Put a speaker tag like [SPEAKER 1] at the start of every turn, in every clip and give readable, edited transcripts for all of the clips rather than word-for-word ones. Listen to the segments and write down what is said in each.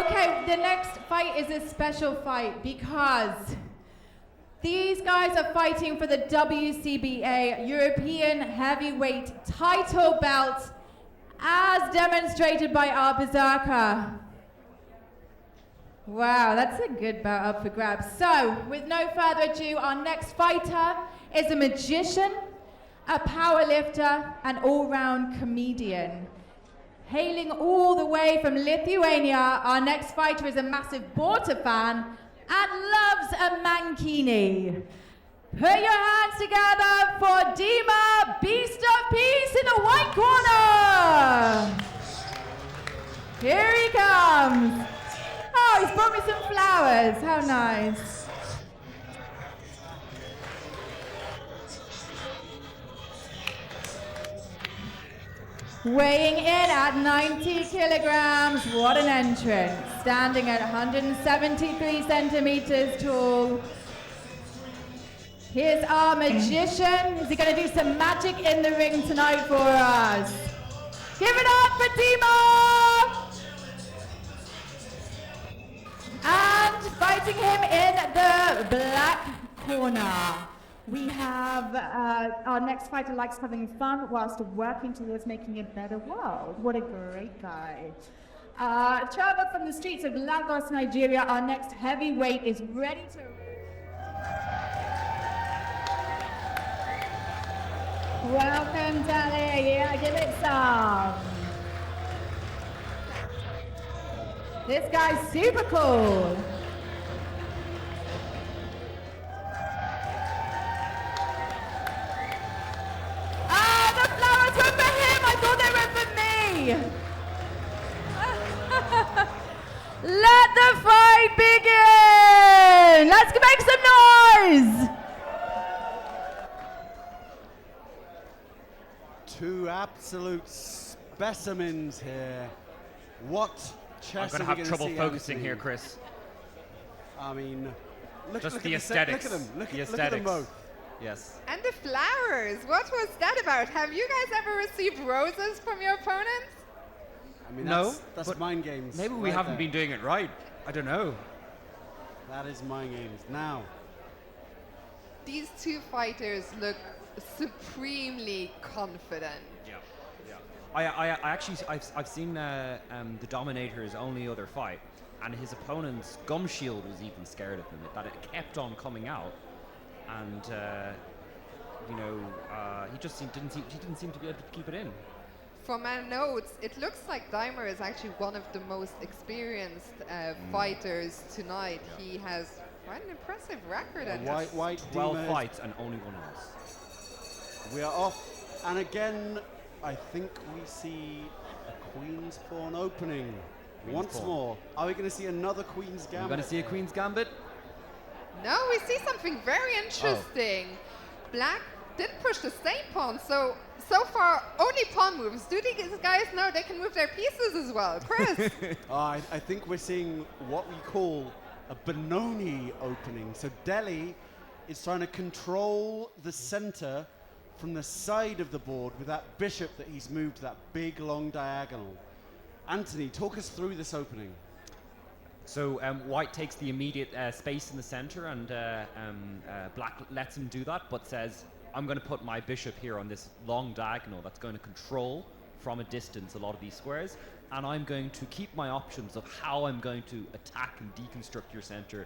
[SPEAKER 1] Okay, the next fight is a special fight because these guys are fighting for the WCBA European Heavyweight title belt as demonstrated by our Berserker. Wow, that's a good bout up for grabs. So, with no further ado, our next fighter is a magician, a powerlifter, an all-round comedian. Hailing all the way from Lithuania, our next fighter is a massive Borta fan and loves a mankini. Put your hands together for Dymer, Beast of Peace in the white corner. Here he comes. Oh, he's brought me some flowers. How nice. Weighing in at 90 kilograms, what an entrance. Standing at 173 centimeters tall. Here's our magician. Is he going to do some magic in the ring tonight for us? Give it up for Dymer! And fighting him in the black corner, we have our next fighter likes having fun whilst working towards making a better world. What a great guy. Travel from the streets of Lagos, Nigeria, our next heavyweight is ready to... Welcome, Dele. Yeah, give it some. This guy's super cool. Let the fight begin! Let's make some noise!
[SPEAKER 2] Two absolute specimens here. What chess
[SPEAKER 3] I'm going to have trouble focusing here, Chris.
[SPEAKER 2] I mean, look
[SPEAKER 3] Just
[SPEAKER 2] at
[SPEAKER 3] the
[SPEAKER 2] the
[SPEAKER 3] aesthetics.
[SPEAKER 2] Look at them. Look
[SPEAKER 3] the
[SPEAKER 2] at
[SPEAKER 3] aesthetics.
[SPEAKER 2] them both.
[SPEAKER 3] Yes.
[SPEAKER 4] And the flowers. What was that about? Have you guys ever received roses from your opponents?
[SPEAKER 2] I mean,
[SPEAKER 3] No,
[SPEAKER 2] that's
[SPEAKER 3] but
[SPEAKER 2] mind games.
[SPEAKER 3] Maybe we
[SPEAKER 2] right
[SPEAKER 3] haven't
[SPEAKER 2] there.
[SPEAKER 3] been doing it right. I don't know.
[SPEAKER 2] That is mind games. Now,
[SPEAKER 4] These two fighters look supremely confident.
[SPEAKER 3] Yeah. I actually I've seen the Dominator's only other fight, and his opponent's gum shield was even scared of him. That it kept on coming out, and he just didn't seem to be able to keep it in.
[SPEAKER 4] From my notes, it looks like Dymer is actually one of the most experienced fighters tonight. Yeah. He has quite an impressive record. And
[SPEAKER 2] white
[SPEAKER 3] 12
[SPEAKER 2] Dymer
[SPEAKER 3] fights and only one loss.
[SPEAKER 2] We are off, and again, I think we see a Queen's Pawn opening once more. Are we going to see another Queen's Gambit?
[SPEAKER 3] We're going to see a Queen's Gambit?
[SPEAKER 4] No, we see something very interesting. Black did push the same pawn, so far only pawn moves. Do these guys know they can move their pieces as well? Chris?
[SPEAKER 2] I think we're seeing what we call a Benoni opening. So Dele is trying to control the center from the side of the board with that bishop that he's moved to that big long diagonal. Anthony, talk us through this opening.
[SPEAKER 3] So white takes the immediate space in the center, and black lets him do that, but says, I'm going to put my bishop here on this long diagonal that's going to control from a distance a lot of these squares, and I'm going to keep my options of how I'm going to attack and deconstruct your center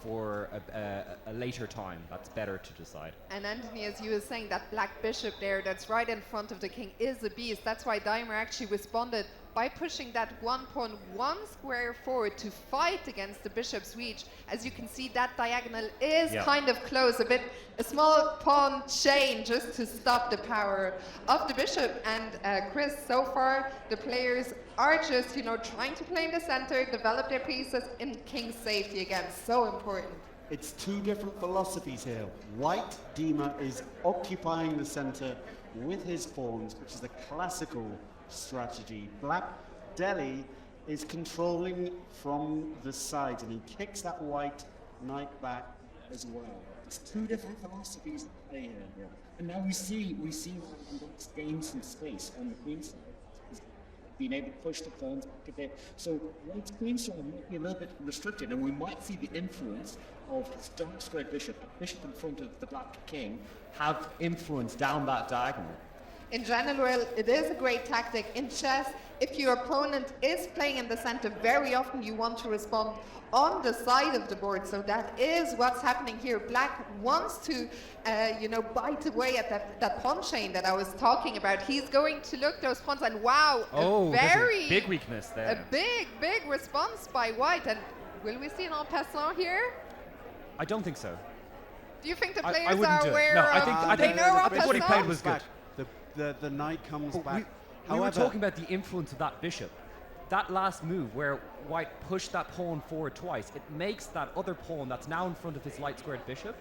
[SPEAKER 3] for a later time. That's better to decide.
[SPEAKER 4] And Anthony, as you were saying, that black bishop there that's right in front of the king is a beast. That's why Dymer actually responded by pushing that one pawn one square forward to fight against the bishop's reach. As you can see, that diagonal is kind of close, a small pawn chain just to stop the power of the bishop. And Chris, so far the players are just, trying to play in the center, develop their pieces in king's safety again. So important.
[SPEAKER 2] It's two different philosophies here. White Dymer is occupying the center with his pawns, which is the classical strategy. Black Dele is controlling from the sides, and he kicks that white knight back as well. It's two different philosophies at play here. Yeah. And now we see gain some space on the queen side. been able to push the pawns back a bit. So White's queen square might be a little bit restricted, and we might see the influence of his dark squared bishop, the bishop in front of the black king, have influence down that diagonal.
[SPEAKER 4] In general, it is a great tactic. In chess, if your opponent is playing in the center, very often you want to respond on the side of the board. So that is what's happening here. Black wants to, bite away at that pawn chain that I was talking about. He's going to look those pawns, and wow, a
[SPEAKER 3] there's
[SPEAKER 4] very
[SPEAKER 3] a big weakness there.
[SPEAKER 4] A big response by White. And will we see an en passant here?
[SPEAKER 3] I don't think so.
[SPEAKER 4] Do you think the
[SPEAKER 3] I
[SPEAKER 4] players
[SPEAKER 3] wouldn't
[SPEAKER 4] are
[SPEAKER 3] do it.
[SPEAKER 4] aware
[SPEAKER 3] No,
[SPEAKER 4] of
[SPEAKER 3] I think
[SPEAKER 4] they know en
[SPEAKER 3] what he
[SPEAKER 4] passant?
[SPEAKER 3] played was good.
[SPEAKER 2] The knight comes
[SPEAKER 3] But
[SPEAKER 2] back.
[SPEAKER 3] we were
[SPEAKER 2] However,
[SPEAKER 3] talking about the influence of that bishop. That last move where White pushed that pawn forward twice, it makes that other pawn that's now in front of his light squared bishop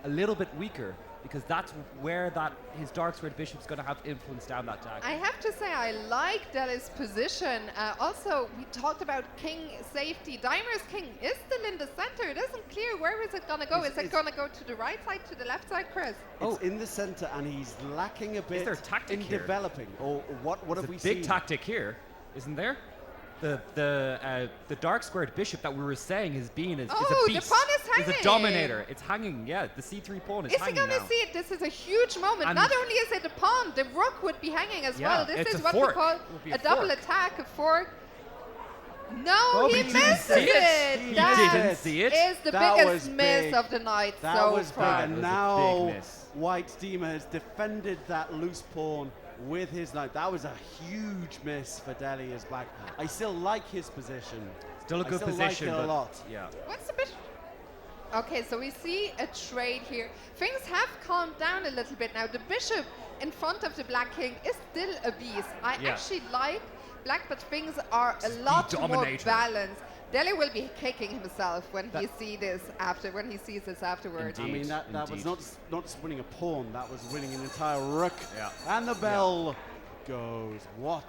[SPEAKER 3] a little bit weaker, because that's where his dark squared bishop's going to have influence down that diagonal.
[SPEAKER 4] I have to say I like Dele's position. Also, we talked about king safety. Dymer's king is still in the center. It isn't clear where is it going to go. Is it going to go to the right side, to the left side, Chris?
[SPEAKER 2] it's in the center, and he's lacking a bit
[SPEAKER 3] there a tactic
[SPEAKER 2] in
[SPEAKER 3] here?
[SPEAKER 2] developing. Or what
[SPEAKER 3] There's
[SPEAKER 2] have we
[SPEAKER 3] a
[SPEAKER 2] seen?
[SPEAKER 3] big tactic here, isn't there? The dark squared bishop that we were saying is a beast.
[SPEAKER 4] The pawn is
[SPEAKER 3] It's
[SPEAKER 4] hanging.
[SPEAKER 3] a dominator. It's hanging. Yeah, the c3 pawn is
[SPEAKER 4] Is he
[SPEAKER 3] hanging
[SPEAKER 4] going to
[SPEAKER 3] now.
[SPEAKER 4] see it? This is a huge moment.
[SPEAKER 3] And
[SPEAKER 4] Not only is it a pawn, the rook would be hanging as
[SPEAKER 3] Yeah,
[SPEAKER 4] well. This
[SPEAKER 3] it's
[SPEAKER 4] is
[SPEAKER 3] a
[SPEAKER 4] what
[SPEAKER 3] fork.
[SPEAKER 4] we call
[SPEAKER 3] It would be
[SPEAKER 4] a
[SPEAKER 3] a
[SPEAKER 4] double
[SPEAKER 3] fork.
[SPEAKER 4] attack, a fork. No,
[SPEAKER 3] Oh,
[SPEAKER 4] he
[SPEAKER 3] he didn't
[SPEAKER 4] misses
[SPEAKER 3] see it.
[SPEAKER 4] it.
[SPEAKER 3] He
[SPEAKER 4] That
[SPEAKER 3] didn't see it.
[SPEAKER 4] is the
[SPEAKER 2] That
[SPEAKER 4] biggest
[SPEAKER 2] was
[SPEAKER 4] miss
[SPEAKER 2] big.
[SPEAKER 4] of the night
[SPEAKER 2] That
[SPEAKER 4] so
[SPEAKER 2] was big,
[SPEAKER 4] far.
[SPEAKER 2] and
[SPEAKER 3] That was a
[SPEAKER 2] now
[SPEAKER 3] big miss.
[SPEAKER 2] White's Dymer has defended that loose pawn with his knight. That was a huge miss for Dele as black. I still like his position.
[SPEAKER 3] Still a
[SPEAKER 2] I
[SPEAKER 3] good
[SPEAKER 2] still
[SPEAKER 3] position,
[SPEAKER 2] like it a
[SPEAKER 3] but
[SPEAKER 2] lot.
[SPEAKER 3] yeah.
[SPEAKER 4] What's the bishop? Okay, so we see a trade here. Things have calmed down a little bit now. The bishop in front of the black king is still a beast. I
[SPEAKER 3] Yeah.
[SPEAKER 4] actually like black, but things are a
[SPEAKER 3] This is
[SPEAKER 4] lot
[SPEAKER 3] the
[SPEAKER 4] more
[SPEAKER 3] Dominator.
[SPEAKER 4] balanced. Dele will be kicking himself when he sees this afterwards.
[SPEAKER 2] I mean,
[SPEAKER 3] Indeed,
[SPEAKER 2] that was
[SPEAKER 3] indeed.
[SPEAKER 2] not just winning a pawn, that was winning an entire rook.
[SPEAKER 3] Yeah.
[SPEAKER 2] And the bell goes. What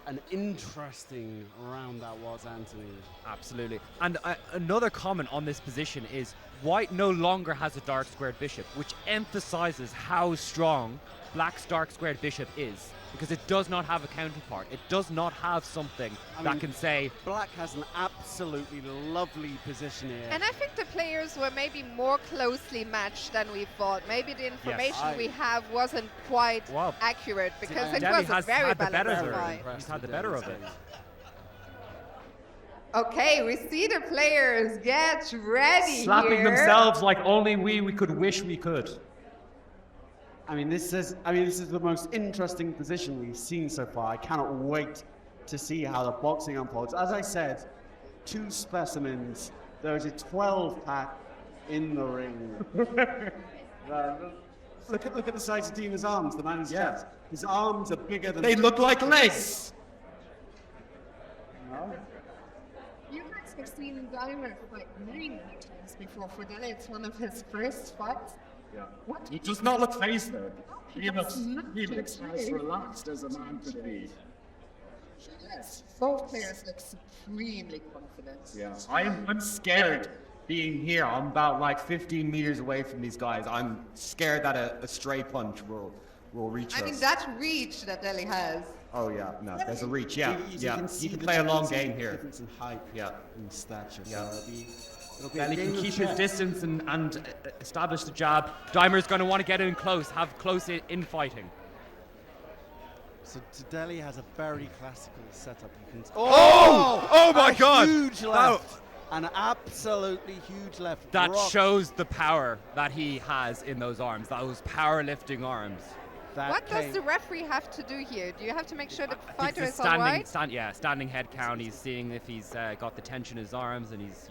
[SPEAKER 2] an interesting round that was, Anthony.
[SPEAKER 3] Absolutely. And another comment on this position is White no longer has a dark squared bishop, which emphasizes how strong Black's dark squared bishop is, because it does not have a counterpart. It does not have something
[SPEAKER 2] I
[SPEAKER 3] that
[SPEAKER 2] mean,
[SPEAKER 3] can say,
[SPEAKER 2] Black has an absolutely lovely position here.
[SPEAKER 4] And I think the players were maybe more closely matched than we thought. Maybe the information we have wasn't quite
[SPEAKER 3] Well,
[SPEAKER 4] accurate, because it
[SPEAKER 3] Dele
[SPEAKER 4] was a
[SPEAKER 3] has
[SPEAKER 4] very
[SPEAKER 3] had the better
[SPEAKER 4] balanced
[SPEAKER 3] of it.
[SPEAKER 4] fight.
[SPEAKER 3] He's had the better of it.
[SPEAKER 4] Okay, we see the players get ready
[SPEAKER 5] Slapping
[SPEAKER 4] here.
[SPEAKER 5] themselves like only we could wish we could.
[SPEAKER 2] I mean, this is the most interesting position we've seen so far. I cannot wait to see how the boxing unfolds. As I said, two specimens. There is a 12-pack in the ring. Look at the size of Dymer's arms, the man's chest. His arms are bigger than...
[SPEAKER 5] They look like legs.
[SPEAKER 2] No.
[SPEAKER 4] You guys have seen Dymer fight many times before. For Dele, it's one of his first fights.
[SPEAKER 5] Yeah.
[SPEAKER 4] What?
[SPEAKER 5] He does not look phased though. He
[SPEAKER 4] looks
[SPEAKER 5] as relaxed as a man could be.
[SPEAKER 4] Yes, both players look supremely confident.
[SPEAKER 5] Yeah. I'm scared being here. I'm about like 15 meters away from these guys. I'm scared that a stray punch will reach
[SPEAKER 4] I
[SPEAKER 5] us.
[SPEAKER 4] mean, that reach that Dele has.
[SPEAKER 5] Oh yeah, no, there's a reach. Yeah,
[SPEAKER 2] You can see
[SPEAKER 5] You can
[SPEAKER 2] the
[SPEAKER 5] play a long
[SPEAKER 2] difference in-
[SPEAKER 5] game here.
[SPEAKER 2] difference in height and stature.
[SPEAKER 3] Yeah.
[SPEAKER 2] So it'll be a
[SPEAKER 3] Dele
[SPEAKER 2] game
[SPEAKER 3] can
[SPEAKER 2] of
[SPEAKER 3] keep his
[SPEAKER 2] chess.
[SPEAKER 3] distance and establish the jab. Dymer's going to want to get in close, have close infighting.
[SPEAKER 2] So Dele has a very classical setup. You can
[SPEAKER 3] Oh my
[SPEAKER 2] a
[SPEAKER 3] God!
[SPEAKER 2] Huge left. An absolutely huge left.
[SPEAKER 3] That
[SPEAKER 2] Rock.
[SPEAKER 3] shows the power that he has in those arms, those powerlifting arms.
[SPEAKER 2] That
[SPEAKER 4] What does
[SPEAKER 2] came-
[SPEAKER 4] the referee have to do here? Do you have to make sure the
[SPEAKER 3] I think
[SPEAKER 4] fighter
[SPEAKER 3] it's
[SPEAKER 4] is all right?
[SPEAKER 3] standing head count. He's seeing if he's got the tension in his arms and he's,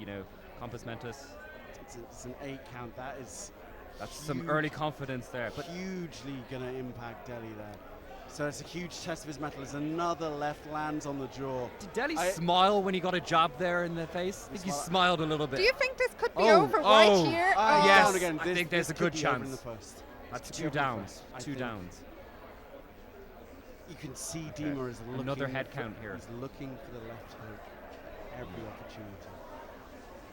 [SPEAKER 3] compos mentis.
[SPEAKER 2] It's an 8 count. That is
[SPEAKER 3] That's some
[SPEAKER 2] huge-
[SPEAKER 3] early confidence there. But
[SPEAKER 2] hugely going to impact Dele there. So it's a huge test of his metal as another left lands on the jaw.
[SPEAKER 3] did Dele
[SPEAKER 2] I-
[SPEAKER 3] smile when he got a jab there in the face? I think he smiled a little bit.
[SPEAKER 4] Do you think this could be
[SPEAKER 3] Oh,
[SPEAKER 4] over
[SPEAKER 3] oh,
[SPEAKER 4] right here?
[SPEAKER 2] Ah,
[SPEAKER 3] yes,
[SPEAKER 2] down again.
[SPEAKER 3] I
[SPEAKER 2] This-
[SPEAKER 3] think there's
[SPEAKER 2] this
[SPEAKER 3] a good
[SPEAKER 2] could be over in
[SPEAKER 3] chance.
[SPEAKER 2] the post.
[SPEAKER 3] That's
[SPEAKER 2] This could
[SPEAKER 3] two
[SPEAKER 2] be over in the
[SPEAKER 3] downs.
[SPEAKER 2] post, I
[SPEAKER 3] Two
[SPEAKER 2] think.
[SPEAKER 3] downs.
[SPEAKER 2] You can see Dymer is looking
[SPEAKER 3] Another head
[SPEAKER 2] for-
[SPEAKER 3] count here.
[SPEAKER 2] He's looking for the left hook every opportunity.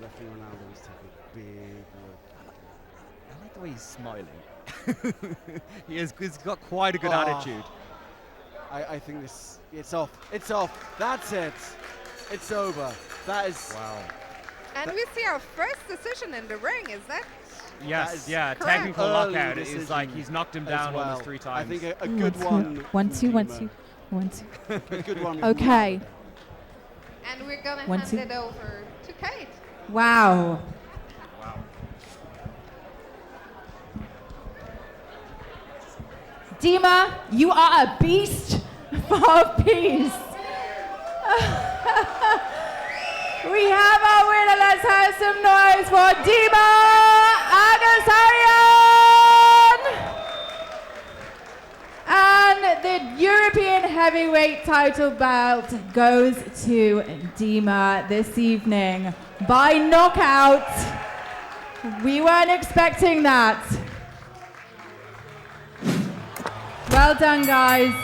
[SPEAKER 2] Referee Ronaldo is taking a big look.
[SPEAKER 3] I like the way he's smiling. He's got quite a good
[SPEAKER 2] Oh.
[SPEAKER 3] attitude.
[SPEAKER 6] I think it's off. It's off. That's it. It's over. That is.
[SPEAKER 3] Wow.
[SPEAKER 4] And we see our first decision in the ring. Is that?
[SPEAKER 3] Yes, yeah,
[SPEAKER 4] correct.
[SPEAKER 3] technical
[SPEAKER 6] Early
[SPEAKER 3] knockout is
[SPEAKER 6] decision
[SPEAKER 3] like he's knocked him
[SPEAKER 6] as
[SPEAKER 3] down
[SPEAKER 6] well.
[SPEAKER 3] almost 3
[SPEAKER 6] I
[SPEAKER 3] times.
[SPEAKER 6] think a good one.
[SPEAKER 1] One,
[SPEAKER 6] from
[SPEAKER 1] two, one,
[SPEAKER 6] Dymer.
[SPEAKER 1] two, one, two.
[SPEAKER 6] A good one.
[SPEAKER 1] Okay.
[SPEAKER 4] And we're gonna
[SPEAKER 1] One,
[SPEAKER 4] hand
[SPEAKER 1] two.
[SPEAKER 4] it over to Kate.
[SPEAKER 1] Wow.
[SPEAKER 3] Wow.
[SPEAKER 1] Dymer, you are a beast for peace. We have our winner. Let's have some noise for Dymer Agasaryan. And the European heavyweight title bout goes to Dymer this evening by knockout. We weren't expecting that. Well done, guys.